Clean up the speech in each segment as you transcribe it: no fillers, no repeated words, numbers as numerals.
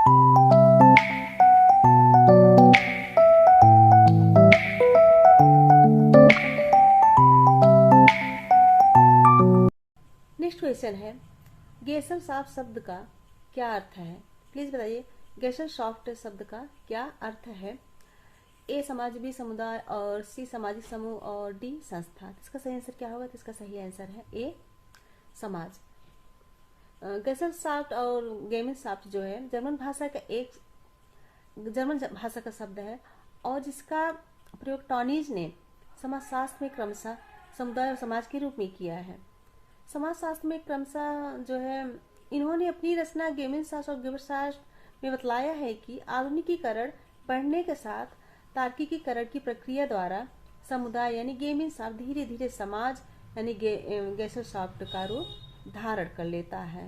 Next question है, गेसन soft शब्द का क्या अर्थ है? प्लीज बताइए, गेसन सॉफ्ट शब्द का क्या अर्थ है? ए समाज, बी समुदाय, और सी सामाजिक समूह, और डी संस्था। इसका सही आंसर क्या होगा? तो इसका सही आंसर है ए समाज। गेसन सॉफ्ट और गेमिन सॉफ्ट जो है जर्मन भाषा का शब्द है, और जिसका प्रयोग टॉनीज ने समाजशास्त्र में क्रमशः समुदाय और समाज के रूप में किया है। समाजशास्त्र में क्रमशः जो है इन्होंने अपनी रचना गेमिन शास्त्र और गेबरशास्त्र में बतलाया है कि आधुनिकीकरण बढ़ने के साथ तार्किकीकरण की प्रक्रिया द्वारा समुदाय यानी गेमिन शास्त्र धीरे धीरे समाज यानी गेसरशाफ्ट का रूप धारण कर लेता है।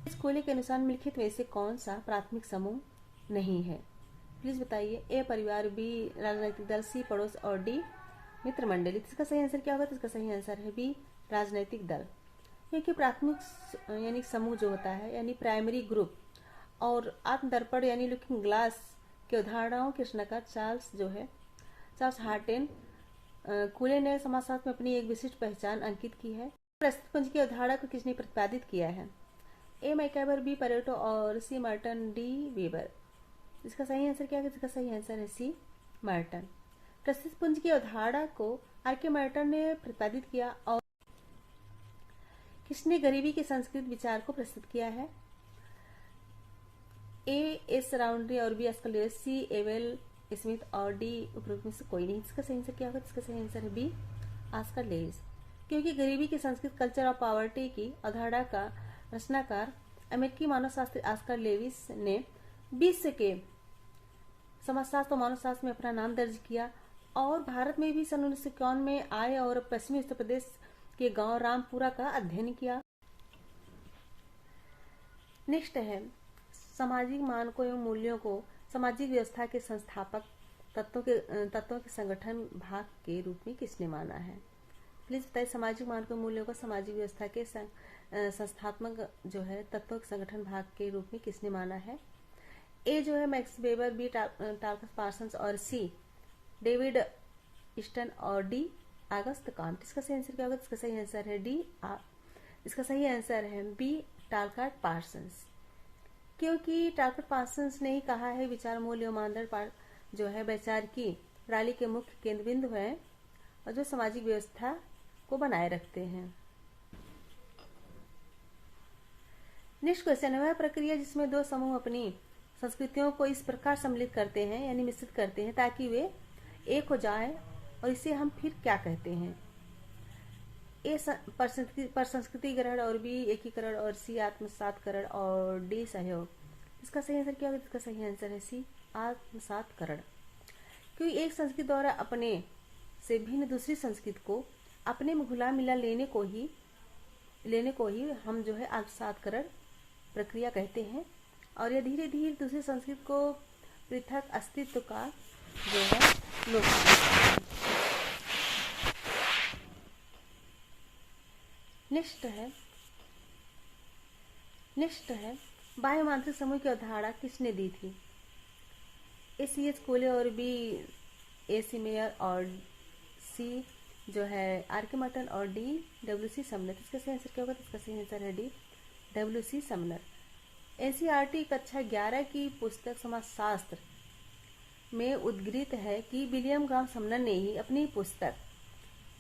इस कोयले के अनुसार निम्नलिखित में से कौन सा प्राथमिक समूह नहीं है? प्लीज बताइए। ए परिवार, बी राजनीतिक दल, सी पड़ोस, और डी मित्र मंडली। इसका सही आंसर क्या होगा? तो इसका सही आंसर है बी राजनीतिक दल। क्योंकि प्राथमिक यानी समूह जो होता है यानी प्राइमरी ग्रुप और आत्मदर्पण यानी लुकिंग ग्लास के उदाहरणों के रचनाकार चार्ल्स हार्टेन कूले ने समाजशास्त्र में अपनी एक विशिष्ट पहचान अंकित की है। प्रस्तुत पंच की अवधारणा को किसने प्रतिपादित किया है? ए मैकेबर, बी परेटो, और सी मार्टन, डी वेबर। इसका सही आंसर क्या है? इसका सही आंसर है सी मार्टन। प्रस्तुत पुंज की अवधारणा को आर.के. मार्टन ने प्रतिपादित किया। और किसने गरीबी के संस्कृत विचार को प्रस्तुत किया है? ए एस राउंड्री, और बी आस्कर लेविस, सी एवेल स्मिथ, और डी उपरोक्त में से कोई नहीं। इसका सही आंसर क्या होगा? इसका सही आंसर है बी आस्कर लेविस। क्योंकि गरीबी की संस्कृत कल्चर ऑफ पॉवर्टी की अवधारणा का रचनाकार अमेरिकी मानवशास्त्री आस्कर लेविस ने विश्व के समाजशास्त्र और मानवशास्त्र में अपना नाम दर्ज किया, और भारत में भी सन 1951 में आए और पश्चिमी उत्तर प्रदेश के गांव रामपुरा का अध्ययन किया। नेक्स्ट है, सामाजिक मानकों एवं मूल्यों को सामाजिक व्यवस्था के संस्थापक तत्वों के संगठन भाग के रूप में किसने माना है? प्लीज बताइए, सामाजिक मानकों मूल्यों को सामाजिक व्यवस्था के संस्थात्मक जो है तत्वों के संगठन भाग के रूप में किसने माना है? ए जो है मैक्स वेबर, बी टार्कस पार्सन्स, और सी डेविड ईस्टन, और डी अगस्त कांट। इसका सही आंसर क्या होगा? इसका सही आंसर है डी इसका सही आंसर है बी टार्कट पार्सन्स। क्योंकि टार्कट पार्सन्स ने ही कहा है विचार, मूल्य और मानदंड जो है विचार की प्रणाली के मुख्य केंद्र बिंदु है और जो सामाजिक व्यवस्था को बनाए रखते हैं। नेक्स्ट क्वेश्चन है, वह प्रक्रिया जिसमें दो समूह अपनी संस्कृतियों को इस प्रकार सम्मिलित करते हैं यानी मिश्रित करते हैं ताकि वे एक हो जाएं, और इसे हम फिर क्या कहते हैं? ए परसंस्कृतिकरण, और बी एकीकरण, और सी आत्मसातकरण, और डी सहयोग। इसका सही आंसर क्या होगा? इसका सही आंसर है सी आत्मसातकरण। क्योंकि एक संस्कृति द्वारा अपने से भिन्न दूसरी संस्कृति को अपने में घुला मिला लेने को ही हम जो है आत्मसातकरण प्रक्रिया कहते हैं, और यह धीरे धीरे दूसरी संस्कृति को पृथक अस्तित्व का जो है लोक। नेक्स्ट है बाह्य समूह की अवधारणा किसने दी थी? ए.सी.एच. कोले, और बी ए.सी. मेयर, और सी जो है आर.के. मार्टन, और डी डब्ल्यू.सी. समनर। इसका सही आंसर क्या होगा? इसका सही आंसर है डी डब्ल्यू.सी. समनर। एनसीईआरटी कक्षा 11 की पुस्तक समाजशास्त्र में उद्धृत है कि विलियम ग्राम समनर ने ही अपनी पुस्तक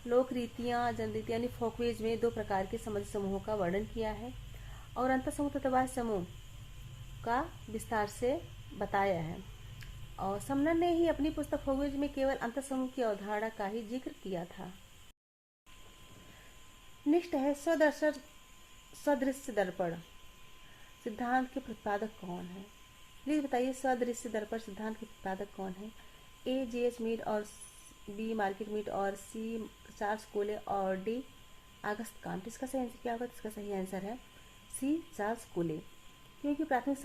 लोक रीतियाँ जनरीति यानी फोकवेज में दो प्रकार के समाज समूहों का वर्णन किया है और अंतर समूह तथा बाह्य समूह का विस्तार से बताया है। और समनर ने ही अपनी पुस्तक फोकवेज में केवल अंतर समूह की अवधारणा का ही जिक्र किया था। नेक्स्ट है सदृश्य दर्पण सिद्धांत के प्रतिपादक कौन है? प्लीज बताइए, सदृश्य दर्पण सिद्धांत के प्रतिपादक कौन है? ए जे.एच. मीड, और बी मार्केट मीड, और सी चार्ल्स कोले, और डी अगस्त कांट। इसका सही आंसर क्या होगा? इसका सही आंसर है सी चार्ल्स कोले। क्योंकि प्राथमिक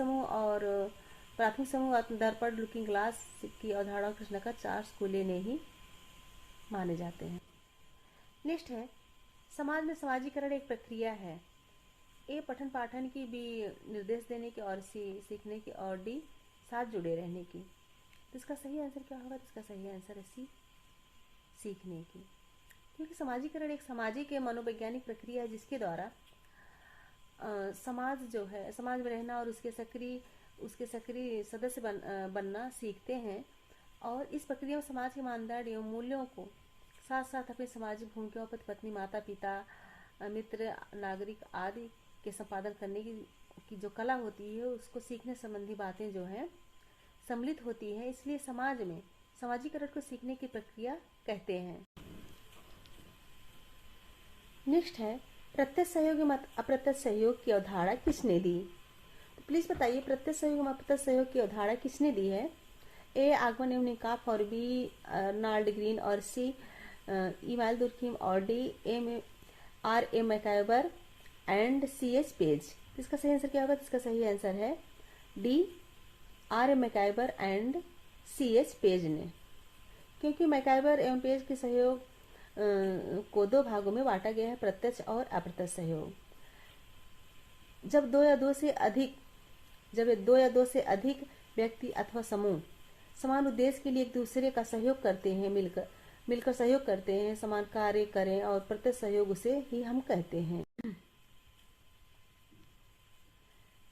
समूह दर्पण लुकिंग ग्लास की अवधारणा और रचनाकार चार्ल्स कोले ने ही माने जाते हैं। नेक्स्ट है समाज में समाजीकरण एक प्रक्रिया है ए पठन पाठन की, बी निर्देश देने की, और सी सीखने की, और डी साथ जुड़े रहने की। तो इसका सही आंसर क्या होगा? तो इसका सही आंसर है सी, सीखने की। क्योंकि समाजीकरण एक सामाजिक या मनोवैज्ञानिक प्रक्रिया है जिसके द्वारा समाज जो है, समाज में रहना और उसके सक्रिय सदस्य बनना सीखते हैं। और इस प्रक्रिया में समाज के मानदंड एवं मूल्यों को साथ साथ अपनी सामाजिक भूमिकाओं, पति पत्नी, माता पिता, मित्र, नागरिक आदि के संपादन करने की जो कला होती है, उसको सीखने संबंधी बातें जो हैं सम्मिलित होती है। इसलिए समाज में समाजीकरण को सीखने की प्रक्रिया कहते हैं। नेक्स्ट है, प्रत्यक्ष सहयोग एवं अप्रत्यक्ष सहयोग की अवधारणा किसने दी? तो प्लीज बताइए, प्रत्यक्ष सहयोग एवं अप्रत्यक्ष सहयोग की अवधारणा किसने दी है? ए आगमन एवं निकाफ, और बी अर्नाल्ड ग्रीन, और सी इमाइल दुर्खिम, और D R A MacIver and C H Page. इसका सही आंसर क्या होगा? इसका सही आंसर है D R A MacIver and C H Page ने। क्योंकि मैकाइबर एवं पेज के सहयोग को दो भागों में बांटा गया है, प्रत्यक्ष और अप्रत्यक्ष सहयोग। जब दो या दो से अधिक व्यक्ति अथवा समूह समान उद्देश्य के लिए एक दूसरे का सहयोग करते हैं, मिलकर सहयोग करते हैं, समान कार्य करें, और प्रत्यक्ष सहयोग उसे ही हम कहते हैं।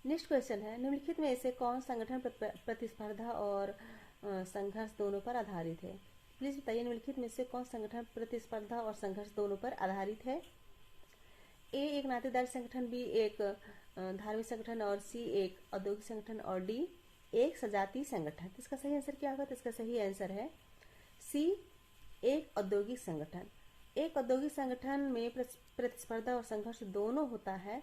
नेक्स्ट क्वेश्चन है, निम्नलिखित में से कौन संगठन प्रतिस्पर्धा और संघर्ष दोनों पर आधारित है? प्लीज बताइए, निम्नलिखित में से कौन संगठन प्रतिस्पर्धा और संघर्ष दोनों पर आधारित है? ए एक नातेदार संगठन, बी एक धार्मिक संगठन, और सी एक औद्योगिक संगठन, और डी एक सजातीय संगठन। इसका सही आंसर क्या होगा? तो इसका सही आंसर है सी, एक औद्योगिक संगठन। एक औद्योगिक संगठन में प्रतिस्पर्धा और संघर्ष दोनों होता है,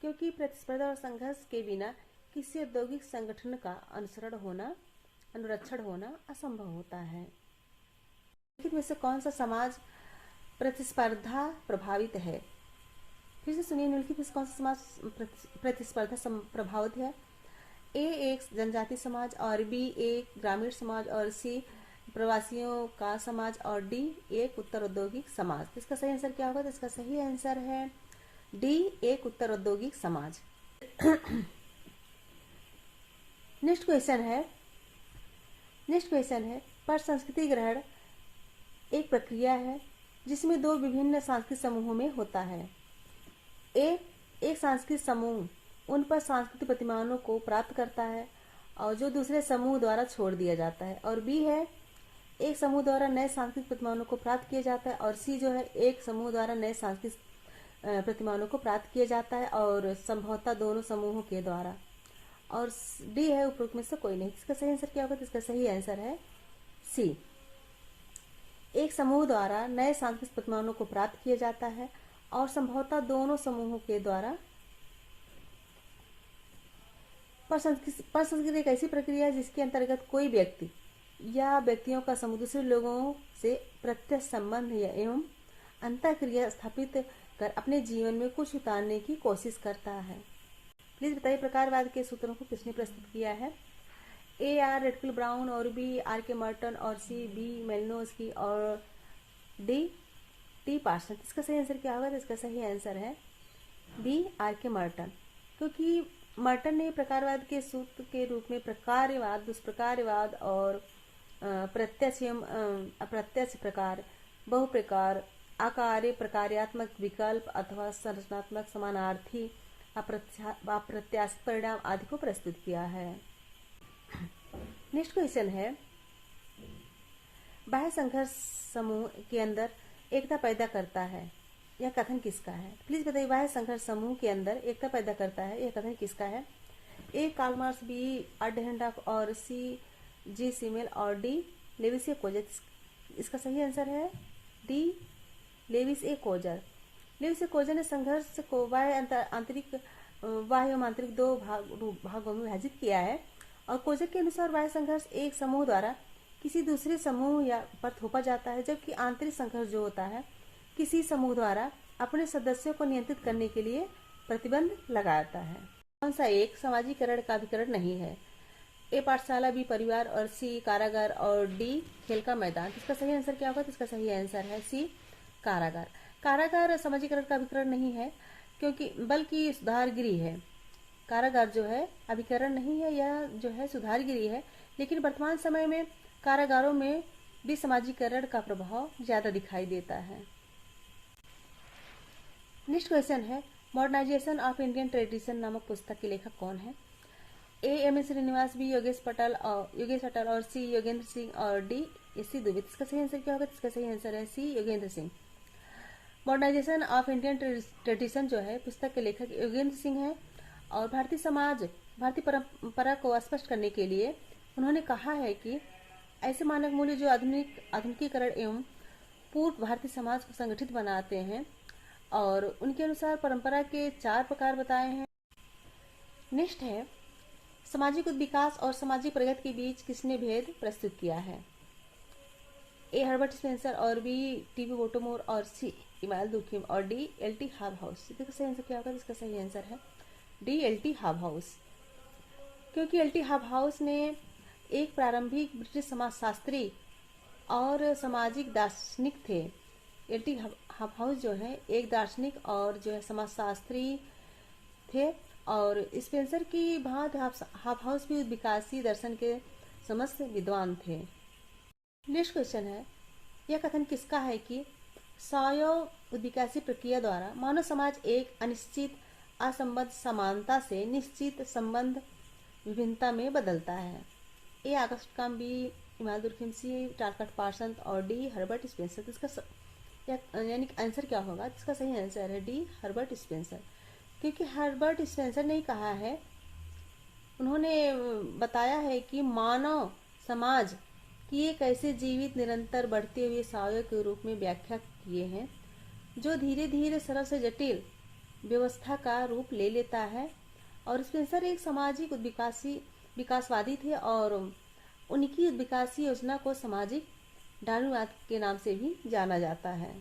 क्योंकि प्रतिस्पर्धा और संघर्ष के बिना किसी औद्योगिक संगठन का अनुरक्षण होना असंभव होता है। निम्नलिखित में से कौन सा समाज प्रतिस्पर्धा प्रभावित है? फिर से सुनिए, निम्नलिखित में से कौन सा समाज प्रतिस्पर्धा प्रभावित है? ए एक जनजातीय समाज, और बी एक ग्रामीण समाज, और सी प्रवासियों का समाज, और डी एक उत्तर औद्योगिक समाज। इसका सही आंसर क्या होगा? तो इसका सही आंसर है डी, एक उत्तर औद्योगिक समाज। नेक्स्ट क्वेश्चन है, पर संस्कृति ग्रहण एक प्रक्रिया है जिसमें दो विभिन्न सांस्कृतिक समूहों में होता है। एक सांस्कृतिक समूह उन पर सांस्कृतिक प्रतिमानों को प्राप्त करता है और जो दूसरे समूह द्वारा छोड़ दिया जाता है, और बी है एक समूह द्वारा नए सांस्कृतिक प्रतिमानों को प्राप्त किया जाता है, और सी जो है एक समूह द्वारा नए सांस्कृतिक प्रतिमानों को प्राप्त किया जाता है, और संभवतः दोनों समूहों के द्वारा, और डी है उपरोक्त में से कोई नहीं। इसका सही आंसर क्या होगा? तो इसका सही आंसर है सी, एक समूह द्वारा नए सांस्कृतिक प्रतिमानों को प्राप्त किया जाता है, और संभवतः दोनों समूहों के द्वारा। पर संस्कृति एक ऐसी प्रक्रिया है जिसके अंतर्गत कोई व्यक्ति या व्यक्तियों का समूह दूसरे लोगों से प्रत्यक्ष संबंध या एवं अंतःक्रिया स्थापित कर अपने जीवन में कुछ उतारने की कोशिश करता है। प्लीज बताइए, प्रकारवाद के सूत्रों को किसने प्रस्तुत किया है? ए आर रेडक्लिफ ब्राउन, और बी आर के मर्टन, और सी बी मेलिनोस्की, और डी टी पार्सन। इसका सही आंसर क्या होगा? तो इसका सही आंसर है बी आर के मर्टन। क्योंकि मर्टन ने प्रकारवाद के सूत्र के रूप में प्रकारवाद, दुष्प्रकारवाद और प्रत्यक्ष एवं अप्रत्यक्ष प्रकार, बहुप्रकार, आकार्य, प्रकार्यात्मक, विकल्प अथवा संरचनात्मक, समानार्थी, अप्रत्याशित परिणाम आदि को प्रस्तुत किया है। नेक्स्ट क्वेश्चन है, बाह्य संघर्ष समूह के अंदर एकता पैदा करता है, यह कथन किसका है? प्लीज बताइए, बाह्य संघर्ष समूह के अंदर एकता पैदा करता है, यह कथन किसका है? ए कार्ल मार्क्स, बी अडहेंडॉफ, और सी जी सीमेल, और डी लेविस ए कोजर। इसका सही आंसर है डी लेविस ए कोजर। लेविस ए कोजर ने संघर्ष को बाह्य एवं आंतरिक दो भागों में विभाजित किया है, और कोजर के अनुसार बाह्य संघर्ष एक समूह द्वारा किसी दूसरे समूह या पर थोपा जाता है, जबकि आंतरिक संघर्ष जो होता है किसी समूह द्वारा अपने सदस्यों को नियंत्रित करने के लिए प्रतिबंध लगाता है। कौन सा एक समाजीकरण का अभिकरण नहीं है? ए पाठशाला, बी परिवार, और सी कारागार, और डी खेल का मैदान। इसका सही आंसर क्या होगा? तो इसका सही आंसर है सी कारागार। कारागार समाजीकरण का अभिकरण नहीं है, क्योंकि बल्कि सुधारगिरी है। कारागार जो है अभिकरण नहीं है, यह जो है सुधारगिरी है। लेकिन वर्तमान समय में कारागारों में भी समाजीकरण का प्रभाव ज्यादा दिखाई देता है। नेक्स्ट क्वेश्चन है, मॉडर्नाइजेशन ऑफ इंडियन ट्रेडिशन नामक पुस्तक के लेखक कौन है? M S Srinivas, B Yogesh Atal और सी योगेंद्र सिंह और डी एस.सी. दुबे। इसका सही आंसर क्या होगा? इसका सही आंसर है C Yogendra Singh. Modernisation of Indian tradition जो है पुस्तक के लेखक योगेंद्र सिंह है और भारतीय परंपरा को स्पष्ट करने के लिए उन्होंने कहा है कि ऐसे मानक मूल्य जो आधुनिकीकरण एवं पूर्व भारतीय समाज को संगठित बनाते हैं, और उनके अनुसार परंपरा के 4 प्रकार बताए हैं। नेक्स्ट है, सामाजिक विकास और सामाजिक प्रगति के बीच किसने भेद प्रस्तुत किया है? ए हर्बर्ट स्पेंसर और बी टी.बी. बोटोमोर और सी इमानुएल दुर्खिम और डी एल.टी. हॉबहाउस। इसका सही आंसर क्या होगा? इसका सही आंसर है डी एल.टी. हॉबहाउस। क्योंकि एल.टी. हॉबहाउस ने एक प्रारंभिक ब्रिटिश समाजशास्त्री और सामाजिक दार्शनिक थे। एल.टी. हॉबहाउस जो है एक दार्शनिक और जो है समाजशास्त्री थे, और स्पेंसर की भांति हॉबहाउस भी विकासी दर्शन के समस्त विद्वान थे। नेक्स्ट क्वेश्चन है, यह कथन किसका है कि स्वायत्त उद्विकासी प्रक्रिया द्वारा मानव समाज एक अनिश्चित असंबद्ध समानता से निश्चित संबंध विभिन्नता में बदलता है? A Auguste Comte, B Emmanuel Durkheim, C Talcott Parson और डी हर्बर्ट स्पेंसर। इसका यानी आंसर क्या होगा? इसका सही आंसर है डी हर्बर्ट स्पेंसर। क्योंकि हर्बर्ट स्पेंसर ने कहा है, उन्होंने बताया है कि मानव समाज की एक ऐसे जीवित निरंतर बढ़ते हुए स्वायत्त के रूप में व्याख्या किए हैं जो धीरे धीरे सरल से जटिल व्यवस्था का रूप ले लेता है। और स्पेंसर एक सामाजिक विकासवादी थे और उनकी विकासी योजना को सामाजिक डार्विनवाद के नाम से भी जाना जाता है।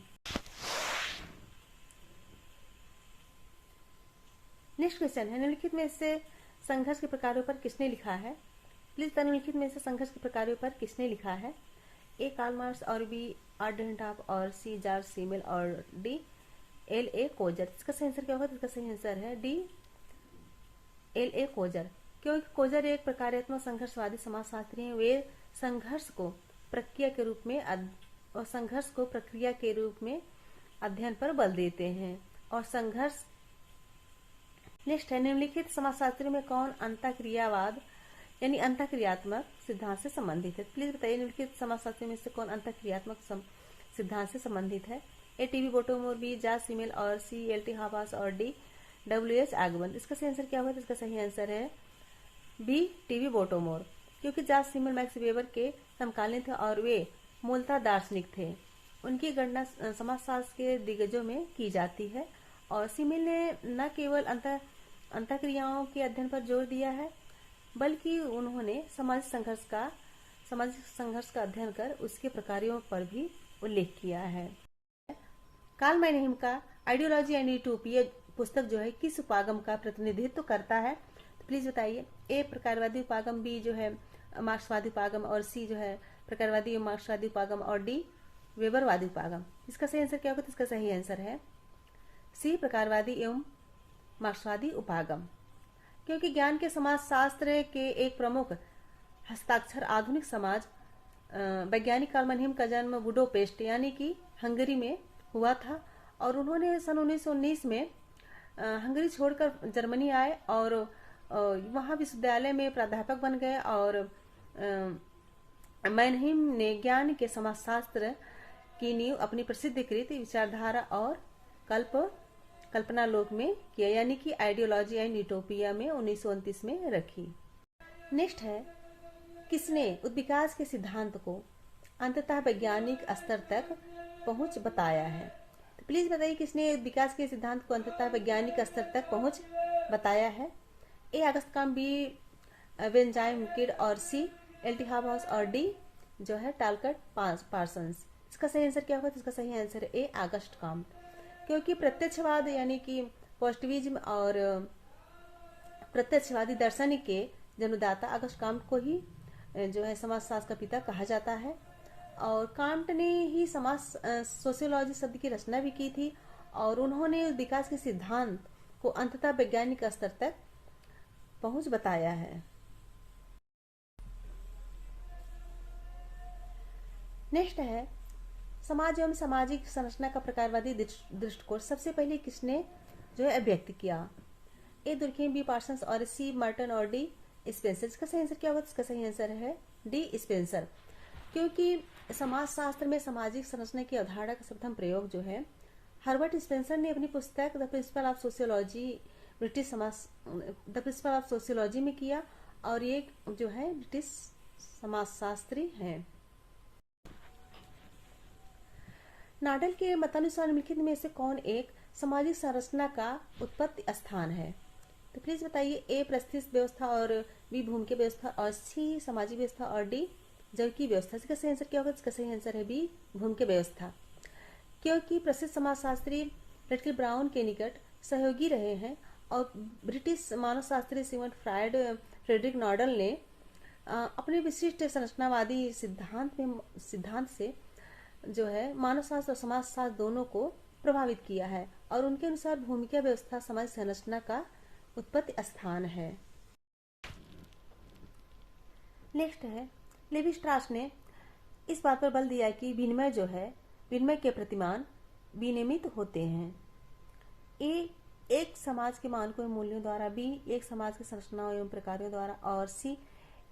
नेक्स्ट क्वेश्चन है, निम्नलिखित में से संघर्ष के प्रकारों पर किसने लिखा है? प्लीज बताइए निम्नलिखित में से संघर्ष के प्रकारों पर किसने लिखा है? ए कार्ल मार्क्स और बी आर्डेनटॉप और सी जॉर्ज सीमेल और डी एल.ए. कोजर। इसका सही आंसर क्या होगा? इसका सही आंसर है डी एल.ए. कोजर। क्योंकि कोजर एक प्रकारात्मक संघर्षवादी समाजशास्त्री हैं। वे संघर्ष को प्रक्रिया के रूप में अध्ययन पर बल देते हैं और संघर्ष। नेक्स्ट है, निम्नलिखित समाजशास्त्री में कौन अंतःक्रियावाद यानी अंतःक्रियात्मक सिद्धांत से संबंधित है? प्लीज बताइए निम्नलिखित समाजशास्त्री में से कौन अंतःक्रियात्मक सिद्धांत से संबंधित है? ए टी.बी. बोटोमोर, बी जॉर्ज सीमेल और सी एल.टी. हॉबहाउस और डी डब्ल्यू.एच. आगमन। इसका सही आंसर क्या होगा? इसका सही आंसर है बी टी.बी. बोटोमोर। क्योंकि जॉर्ज सीमेल मैक्स वेबर के समकालीन थे और वे मूलतः दार्शनिक थे। उनकी गणना समाजशास्त्र के दिग्गजों में की जाती है और सीमेल ने न केवल अंतःक्रियाओं के अध्ययन पर जोर दिया है, बल्कि उन्होंने सामाजिक संघर्ष का अध्ययन कर उसके प्रकारों पर भी उल्लेख किया है। कार्ल मैनहीम का आइडियोलॉजी एंड यूटोपिया पुस्तक जो है किस उपागम का प्रतिनिधित्व करता है? तो प्लीज बताइए। ए प्रकारवादी उपागम, बी जो है मार्क्सवादी उपागम और सी जो है प्रकारवादी एवं मार्क्सवादी उपागम और डी वेबरवादी उपागम। इसका सही आंसर क्या होगा? तो इसका सही आंसर है सी प्रकारवादी एवं मार्क्सवादी उपागम। क्योंकि ज्ञान के समाजशास्त्र के एक प्रमुख हस्ताक्षर आधुनिक समाज वैज्ञानिक कार्ल मैनहीम का जन्म बुडापेस्ट यानी कि हंगरी में हुआ था और उन्होंने सन 1919 में हंगरी छोड़कर जर्मनी आए और वहाँ विश्वविद्यालय में प्राध्यापक बन गए। और मैनहीम ने ज्ञान के समाजशास्त्र की नींव अपनी प्रसिद्धीकृत विचारधारा और कल्पना लोक में किया, यानी कि आइडियोलॉजी एंड यूटोपिया में 1929 में रखी। नेक्स्ट है, किसने उद्विकास के सिद्धांत को अंततः वैज्ञानिक स्तर तक पहुंच बताया है? तो प्लीज बताइए किसने उद्विकास के सिद्धांत को अंततः वैज्ञानिक स्तर तक पहुंच बताया है? ए अगस्त कॉम्टे, बी बेंजामिन किड और सी एल.टी. हॉबहाउस और डी जो है टालकट पार्सन्स। इसका सही आंसर क्या होगा? इसका सही आंसर है ए अगस्त कॉम्टे। क्योंकि प्रत्यक्षवाद यानी कि पॉजिटिविज्म और प्रत्यक्षवादी दर्शन के जन्मदाता अगस्त कॉम्टे को ही जो है समाजशास्त्र का पिता कहा जाता है। और कॉम्टे ने ही सोशियोलॉजी शब्द की रचना भी की थी और उन्होंने विकास के सिद्धांत को अंततः वैज्ञानिक स्तर तक पहुंच बताया है। नेक्स्ट है समाज एवं सामाजिक संरचना का प्रकारवादी दृष्टिकोण सबसे पहले किसने जो है अभिव्यक्त किया? ए दुर्खेम, बी पार्सन्स और सी मर्टन और डी स्पेंसर। इसका सही आंसर क्या होगा? इसका सही आंसर है डी स्पेंसर, क्योंकि समाज शास्त्र में सामाजिक संरचना की अवधारणा का प्रथम प्रयोग जो है हर्बर्ट स्पेंसर ने अपनी पुस्तक the principle of sociology British समाज द प्रिंसिपल ऑफ सोशियोलॉजी में किया, और ये जो है ब्रिटिश समाजशास्त्री हैं। नाडल के मतानुसार निम्नलिखित में से कौन एक सामाजिक संरचना का उत्पत्ति स्थान है? तो प्लीज बताइए। ए परिस्थिति व्यवस्था और बी भूमि व्यवस्था और सी सामाजिक व्यवस्था और डी जबकि व्यवस्था। इसका सही आंसर क्या होगा? इसका सही आंसर है बी भूमि व्यवस्था, क्योंकि प्रसिद्ध समाजशास्त्री रेटक्लिफ ब्राउन के निकट सहयोगी रहे हैं और ब्रिटिश मानवशास्त्री सिगमंड फ्रायड फ्रेडरिक नॉडल ने अपने विशिष्ट संरचनावादी सिद्धांत से जो है मानवशास्त्र और समाजशास्त्र दोनों को प्रभावित किया है, और उनके अनुसार भूमिका व्यवस्था समाज संरचना का उत्पत्ति स्थान है। नेक्स्ट है लेवी स्ट्रास ने इस बात पर बल दिया कि विनिमय के प्रतिमान विनियमित होते हैं। ए एक समाज के मानकों एवं मूल्यों द्वारा, बी एक समाज की संरचनाओं एवं प्रकारों द्वारा, और सी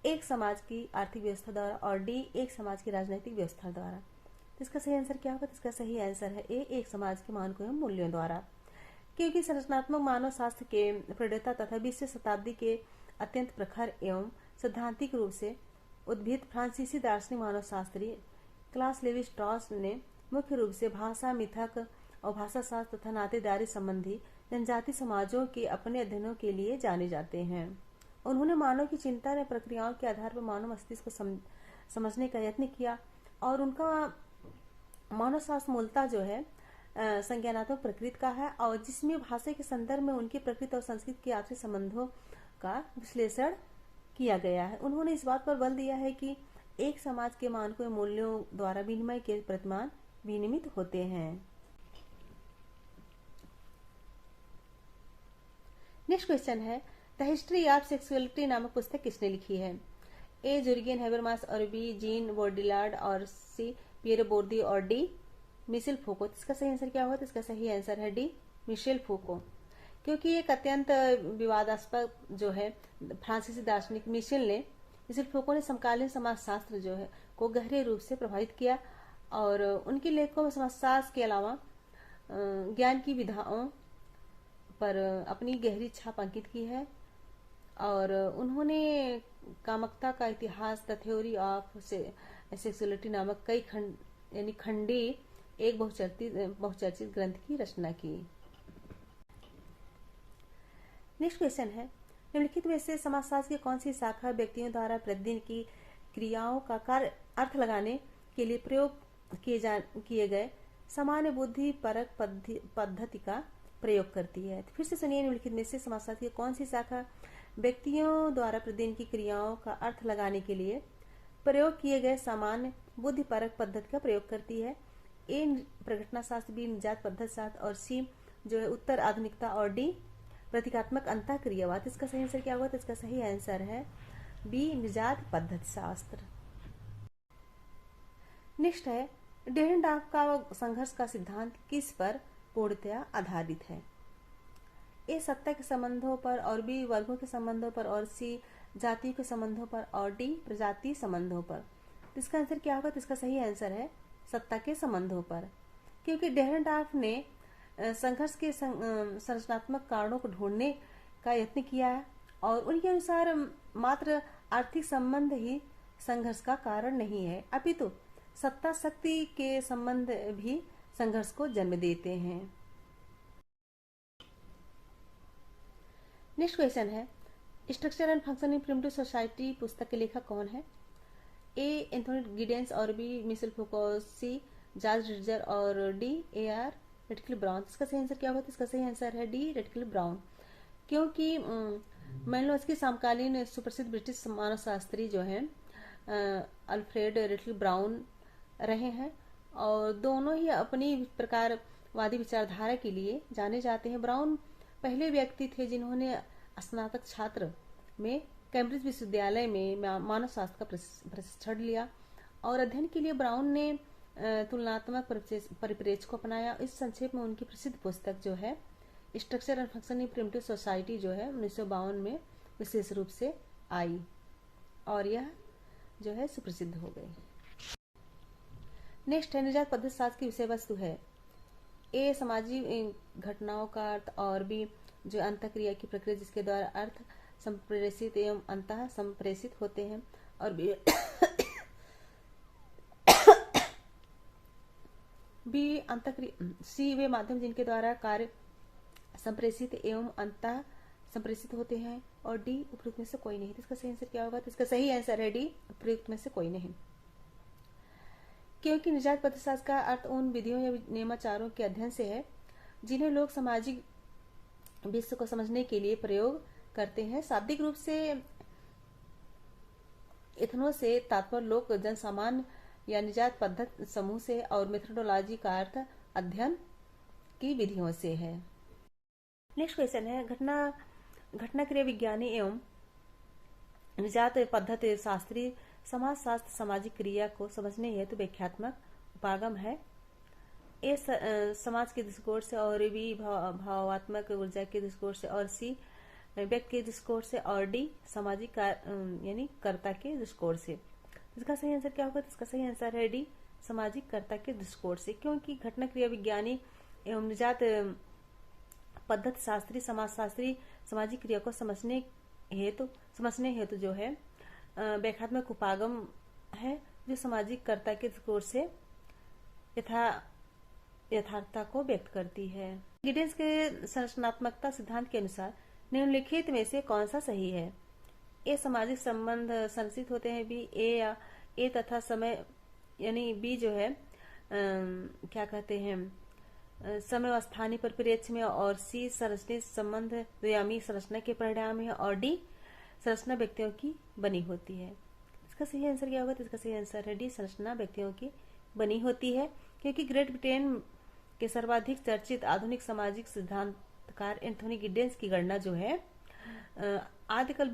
एक समाज की आर्थिक व्यवस्था द्वारा, और डी एक समाज की राजनीतिक व्यवस्था द्वारा। तो इसका सही आंसर क्या होगा? तो इसका सही आंसर है ए एक समाज के मानकों एवं मूल्यों द्वारा, क्योंकि संरचनात्मक मानव शास्त्र के प्रणेता तथा 20वीं शताब्दी के अत्यंत प्रखर एवं सैद्धांतिक रूप से उद्भिद फ्रांसीसी दार्शनिक मानव शास्त्री क्लास लेवी स्ट्रॉस ने मुख्य रूप से भाषा, मिथक और भाषा शास्त्र तथा नातेदारी संबंधी जनजाति समाजों के अपने अध्ययनों के लिए जाने जाते हैं। उन्होंने मानव की चिंता और प्रक्रियाओं के आधार पर मानव मस्तिष्क को समझने का यत्न किया, और उनका मानव शास्त्र मूलतः जो है संज्ञानात्मक प्रकृति का है, और जिसमें भाषा के संदर्भ में उनकी प्रकृति और संस्कृति के आपसी संबंधों का विश्लेषण किया गया है। उन्होंने इस बात पर बल दिया है कि एक समाज के मानकों एवं मूल्यों द्वारा विनिमय के प्रतिमान विनियमित होते हैं। नेक्स्ट क्वेश्चन है द हिस्ट्री ऑफ सेक्सुअलिटी नामक पुस्तक किसने लिखी है? ए जुर्गेन हैबरमास और बी जीन बोर्डिलार्ड और सी पियरे बोर्दी और डी मिशेल फूको। इसका सही आंसर क्या होगा? तो इसका सही आंसर है डी मिशेल फूको, क्योंकि एक अत्यंत विवादास्पद जो है फ्रांसीसी दार्शनिक मिशेल फूको ने समकालीन समाजशास्त्र जो है को गहरे रूप से प्रभावित किया, और उनके लेखों में समाजशास्त्र के अलावा ज्ञान की विधाओं पर अपनी गहरी छाप अंकित की है, और उन्होंने कामुकता का इतिहास द थ्योरी ऑफ सेक्सुअलिटी नामक कई खंडी एक बहुचर्चित ग्रंथ की रचना की। नेक्स्ट क्वेश्चन है निम्नलिखित में से समाजशास्त्र की कौन सी शाखा व्यक्तियों द्वारा प्रतिदिन की क्रियाओं का कार्य अर्थ लगाने के लिए प्रयोग किए गए सामान्य बुद्धि परक पद्धति का प्रयोग करती है? तो फिर से सुनिए, निम्नलिखित में से समाजशास्त्र की कौन सी शाखा व्यक्तियों द्वारा प्रतिदिन की क्रियाओं का अर्थ लगाने के लिए प्रयोग किए गए सामान्य बुद्धि परक पद्धति का प्रयोग करती है? ए प्रघटना शास्त्र, बी निजात पद्धति शास्त्र, और सी जो है उत्तर आधुनिकता, और डी प्रतीकात्मक अंतःक्रियावाद। इसका सही आंसर क्या होगा? तो इसका सही आंसर है बी निजात पद्धति शास्त्र। नेक्स्ट है डेहनडार्फ का संघर्ष का सिद्धांत किस पर पूर्णतया आधारित है? ए सत्ता के संबंधों पर, और बी वर्गों के संबंधों पर, और सी जातियों के संबंधों पर, और डी प्रजाति संबंधों पर। तो इसका आंसर क्या होगा? तो इसका सही आंसर है सत्ता के संबंधों पर, क्योंकि डेहनडार्फ ने संघर्ष के संरचनात्मक कारणों को ढूंढने का यत्न किया है, और उनके अनुसार मात्र आर्थिक संबंध ही संघर्ष का कारण नहीं है, अपितु सत्ता शक्ति के संबंध भी संघर्ष को जन्म देते हैं। नेक्स्ट क्वेश्चन है structure and function in primitive society पुस्तक के लेखक कौन है? ए एंथोनी गिडेंस, और B Michel Foucault, C George रिडजर, और डी ए आर रेटक्लिफ ब्राउन। इसका सही आंसर क्या होगा? इसका सही आंसर है डी रेटक्लिफ ब्राउन, क्योंकि मैनलोस समकालीन सुप्रसिद्ध ब्रिटिश मानवशास्त्री जो है अल्फ्रेड रेटक्लिफ ब्राउन रहे हैं, और दोनों ही अपनी प्रकार वादी विचारधारा के लिए जाने जाते हैं। ब्राउन पहले व्यक्ति थे जिन्होंने स्नातक छात्र में कैम्ब्रिज विश्वविद्यालय में मानव शास्त्र का प्रशिक्षण लिया और अध्ययन के लिए ब्राउन ने तुलनात्मक परिप्रेक्ष्य को अपनाया। इस संक्षेप में उनकी प्रसिद्ध पुस्तक जो है structure and function in primitive society जो है 1952 में विशेष रूप से आई और यह जो है सुप्रसिद्ध हो गई। नेक्स्ट है निजात पद्धति शास्त्र की विषय वस्तु है। ए सामाजिक घटनाओं का अर्थ और बी जो अंतःक्रिया की प्रक्रिया जिसके द्वारा अर्थ संप्रेषित एवं अंतः संप्रेषित होते हैं और बी अंतःक्रिया सी वे माध्यम जिनके द्वारा कार्य संप्रेषित एवं अंतः संप्रेषित होते हैं और डी उपयुक्त में से कोई नहीं। इसका सही आंसर क्या होगा? तो इसका सही आंसर है डी उपयुक्त में से कोई नहीं, क्योंकि निजात पद्धतिशास्त्र का अर्थ उन विधियों या नियमाचारों के अध्ययन से है जिन्हें लोग सामाजिक विश्व को समझने के लिए प्रयोग करते हैं। शाब्दिक रूप से इथनों से तात्पर्य लोक जन सामान्य या निजात पद्धति समूह से और मेथोडोलॉजी का अर्थ अध्ययन की विधियों से है। नेक्स्ट क्वेश्चन है घटना क्रिया विज्ञानी एवं निजात पद्धति शास्त्री समाज शास्त्र सामाजिक क्रिया को समझने हेतु व्याख्यात्मक उपागम है। ए समाज के दृष्टिकोण से और बी भावात्मक ऊर्जा के दृष्टिकोण से और सी व्यक्ति के दृष्टिकोण से और डी सामाजिक यानी कर्ता के दृष्टिकोण से। इसका सही आंसर क्या होगा? तो इसका सही आंसर है डी सामाजिक कर्ता के दृष्टिकोण से, क्योंकि घटना क्रिया विज्ञानी एवं निजात पद्धति शास्त्री समाज शास्त्री सामाजिक क्रिया को समझने हेतु जो है व्याख्यात्मक उपागम है जो सामाजिक कर्ता के दृष्टिकोण से यथार्थता को व्यक्त करती है। गिडेंस के संरचनात्मकता सिद्धांत के अनुसार निम्नलिखित में से कौन सा सही है? ए सामाजिक संबंध संरचित होते हैं, बी ए तथा समय यानी बी जो है क्या कहते हैं समय और स्थानीय परिप्रेक्ष्य में और सी संरचनित संबंध द्वयामी संरचना के परिणाम है और डी संरचना व्यक्तियों की बनी होती है। इसका सही आंसर क्या होगा? तो इसका सही आंसर है डी संरचना व्यक्तियों की बनी होती है, क्योंकि ग्रेट ब्रिटेन के सर्वाधिक चर्चित आधुनिक सामाजिक सिद्धांतकार एंथोनी गिडेंस की गणना जो है आजकल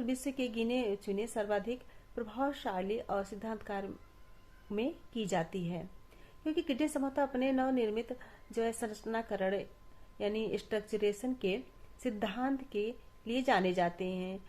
विश्व के गिने चुने सर्वाधिक प्रभावशाली और सिद्धांतकार में की जाती है, क्योंकि गिडेंस संभवतः अपने नवनिर्मित जो है संरचनाकरण यानी स्ट्रक्चरेशन के सिद्धांत के लिए जाने जाते हैं